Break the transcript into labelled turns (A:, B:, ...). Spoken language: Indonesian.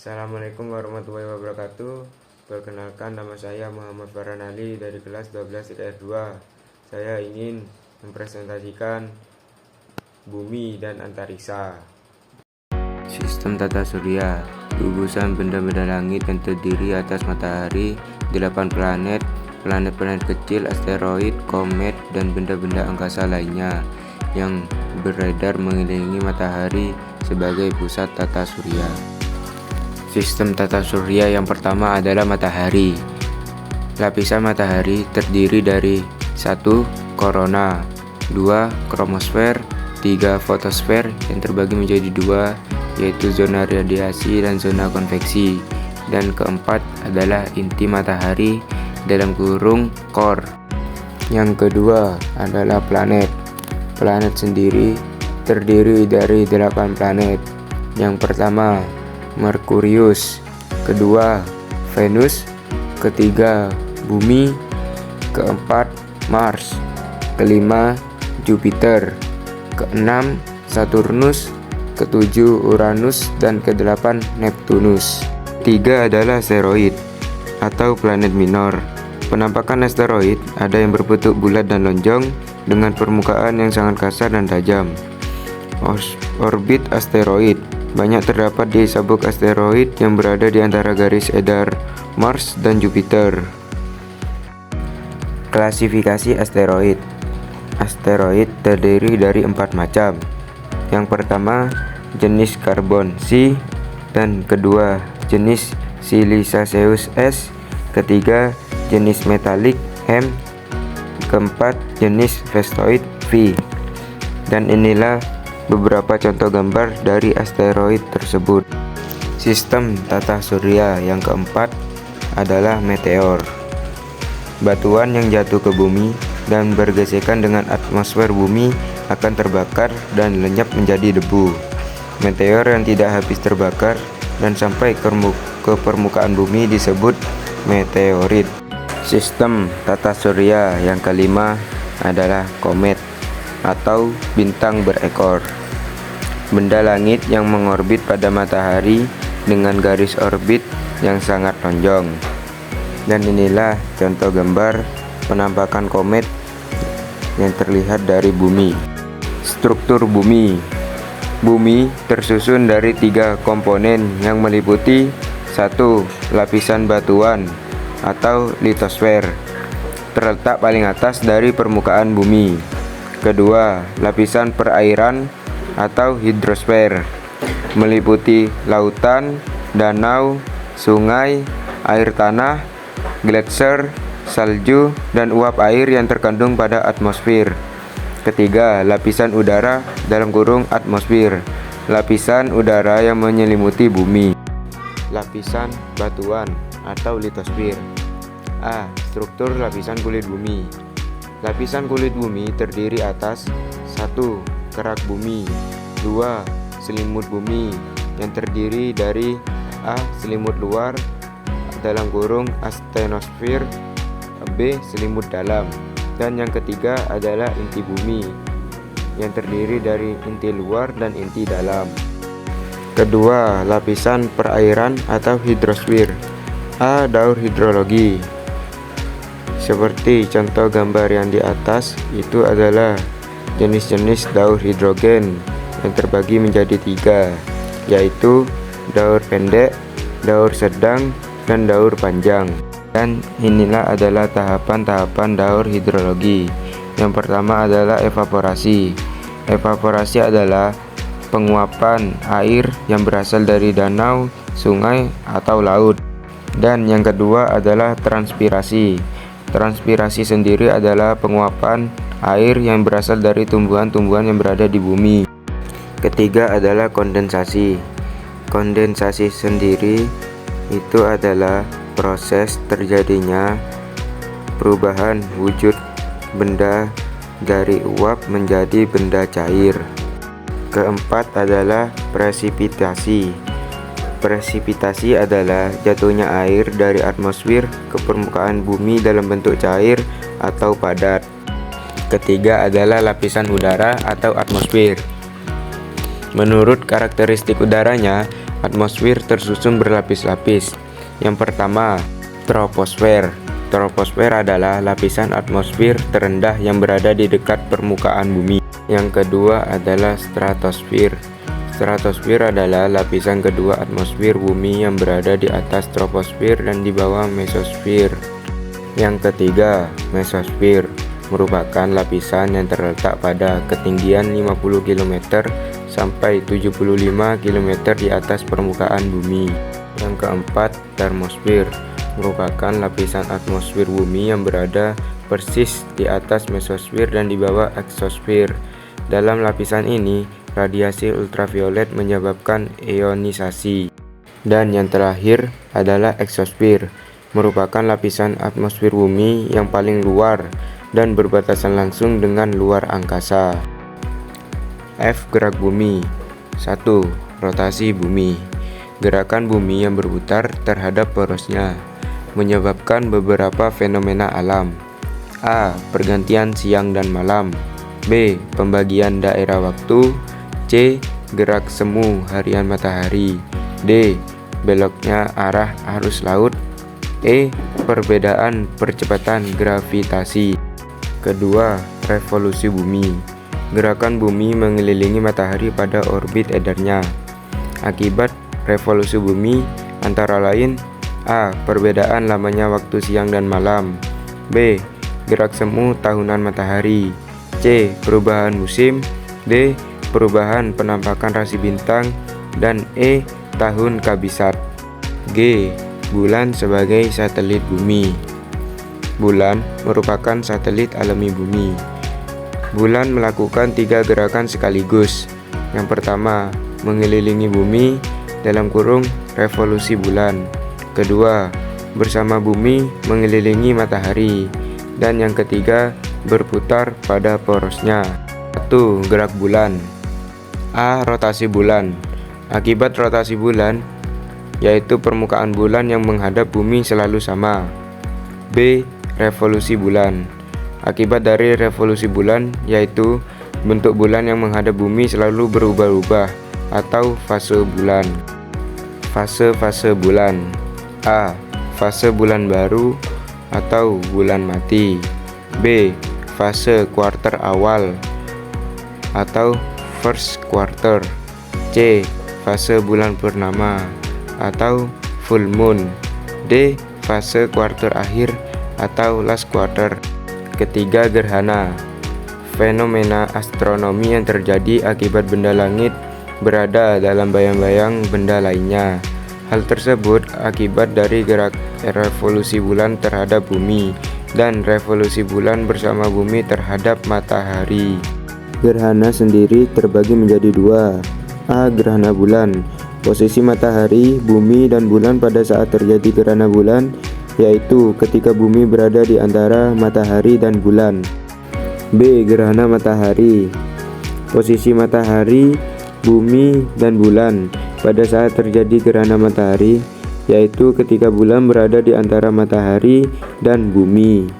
A: Assalamualaikum warahmatullahi wabarakatuh. Perkenalkan, nama saya Muhammad Farhan Ali dari kelas 12 IPS 2. Saya ingin mempresentasikan bumi dan antariksa. Sistem tata surya, gugusan benda-benda langit yang terdiri atas matahari, 8 planet, planet-planet kecil, asteroid, komet, dan benda-benda angkasa lainnya yang beredar mengelilingi matahari sebagai pusat tata surya. Sistem tata surya yang pertama adalah matahari. Lapisan matahari terdiri dari 1. Korona, 2. Kromosfer, 3. Fotosfer yang terbagi menjadi 2, yaitu zona radiasi dan zona konveksi, dan keempat adalah inti matahari (core). Yang kedua adalah planet. Planet sendiri terdiri dari 8 planet. Yang pertama Merkurius, kedua Venus, ketiga Bumi, keempat Mars, kelima Jupiter, keenam Saturnus, ketujuh Uranus, dan kedelapan Neptunus. Tiga adalah asteroid atau planet minor. Penampakan asteroid ada yang berbentuk bulat dan lonjong dengan permukaan yang sangat kasar dan tajam. Orbit asteroid banyak terdapat di sabuk asteroid yang berada di antara garis edar Mars dan Jupiter. Klasifikasi asteroid. Asteroid terdiri dari 4 macam. Yang pertama, jenis karbon C, dan kedua, jenis silicaceus S, ketiga, jenis metalik M, keempat, jenis festoid V. Dan inilah beberapa contoh gambar dari asteroid tersebut. Sistem tata surya yang keempat adalah meteor. Batuan yang jatuh ke bumi dan bergesekan dengan atmosfer bumi akan terbakar dan lenyap menjadi debu. Meteor yang tidak habis terbakar dan sampai ke permukaan bumi disebut meteorit. Sistem tata surya yang kelima adalah komet atau bintang berekor. Benda langit yang mengorbit pada matahari dengan garis orbit yang sangat lonjong. Dan inilah contoh gambar penampakan komet yang terlihat dari bumi. Struktur bumi. Bumi tersusun dari 3 komponen yang meliputi 1. Lapisan batuan atau litosfer, terletak paling atas dari permukaan bumi. Kedua, lapisan perairan atau hidrosfer, meliputi lautan, danau, sungai, air tanah, gletser, salju, dan uap air yang terkandung pada atmosfer. Ketiga, lapisan udara (atmosfer), lapisan udara yang menyelimuti bumi. Lapisan batuan atau litosfer. A. Struktur lapisan kulit bumi. Lapisan kulit bumi terdiri atas 1. Kerak bumi, 2. Selimut bumi yang terdiri dari A. Selimut luar (astenosfer), B. Selimut dalam, dan yang ketiga adalah inti bumi yang terdiri dari inti luar dan inti dalam. Kedua, lapisan perairan atau hidrosfer. A. Daur hidrologi. Seperti contoh gambar yang di atas, itu adalah jenis-jenis daur hidrogen yang terbagi menjadi 3, yaitu daur pendek, daur sedang, dan daur panjang. Dan inilah adalah tahapan-tahapan daur hidrologi. Yang pertama adalah evaporasi. Evaporasi adalah penguapan air yang berasal dari danau, sungai, atau laut. Dan yang kedua adalah transpirasi. Transpirasi sendiri adalah penguapan air yang berasal dari tumbuhan-tumbuhan yang berada di bumi. Ketiga adalah kondensasi. Kondensasi sendiri itu adalah proses terjadinya perubahan wujud benda dari uap menjadi benda cair. Keempat adalah presipitasi. Presipitasi adalah jatuhnya air dari atmosfer ke permukaan bumi dalam bentuk cair atau padat. Ketiga adalah lapisan udara atau atmosfer. Menurut karakteristik udaranya, atmosfer tersusun berlapis-lapis. Yang pertama, troposfer. Troposfer adalah lapisan atmosfer terendah yang berada di dekat permukaan bumi. Yang kedua adalah stratosfer. Stratosfer adalah lapisan kedua atmosfer bumi yang berada di atas troposfer dan di bawah mesosfer. Yang ketiga, mesosfer merupakan lapisan yang terletak pada ketinggian 50 km sampai 75 km di atas permukaan bumi. Yang keempat, termosfer merupakan lapisan atmosfer bumi yang berada persis di atas mesosfer dan di bawah eksosfer. Dalam lapisan ini, radiasi ultraviolet menyebabkan ionisasi. Dan yang terakhir adalah eksosfer, merupakan lapisan atmosfer bumi yang paling luar dan berbatasan langsung dengan luar angkasa. F. Gerak bumi. 1. Rotasi bumi. Gerakan bumi yang berputar terhadap porosnya menyebabkan beberapa fenomena alam. A. Pergantian siang dan malam. B. Pembagian daerah waktu. C. Gerak semu harian matahari. D. Beloknya arah arus laut. E. Perbedaan percepatan gravitasi. Kedua, revolusi bumi. Gerakan bumi mengelilingi matahari pada orbit edarnya. Akibat revolusi bumi antara lain: A. Perbedaan lamanya waktu siang dan malam. B. Gerak semu tahunan matahari. C. Perubahan musim. D. Perubahan penampakan rasi bintang. Dan E. Tahun kabisat. G. Bulan sebagai satelit bumi. Bulan merupakan satelit alami bumi. Bulan melakukan 3 gerakan sekaligus. Yang pertama, mengelilingi bumi (revolusi bulan). Kedua, bersama bumi mengelilingi matahari. Dan yang ketiga, berputar pada porosnya. 1. Gerak bulan. A. Rotasi bulan. Akibat rotasi bulan, yaitu permukaan bulan yang menghadap bumi selalu sama. B. Revolusi bulan. Akibat dari revolusi bulan, yaitu bentuk bulan yang menghadap bumi selalu berubah-ubah atau fase bulan. Fase-fase bulan. A. Fase bulan baru atau bulan mati. B. Fase kuarter awal atau first quarter. C. Fase bulan purnama atau full moon. D. Fase kuarter akhir atau last quarter. Ketiga, gerhana. Fenomena astronomi yang terjadi akibat benda langit berada dalam bayang-bayang benda lainnya. Hal tersebut akibat dari gerak revolusi bulan terhadap bumi dan revolusi bulan bersama bumi terhadap matahari. Gerhana sendiri terbagi menjadi 2. A. Gerhana bulan. Posisi matahari, bumi, dan bulan pada saat terjadi gerhana bulan, yaitu ketika bumi berada di antara matahari dan bulan. B. Gerhana matahari. Posisi matahari, bumi, dan bulan pada saat terjadi gerhana matahari, yaitu ketika bulan berada di antara matahari dan bumi.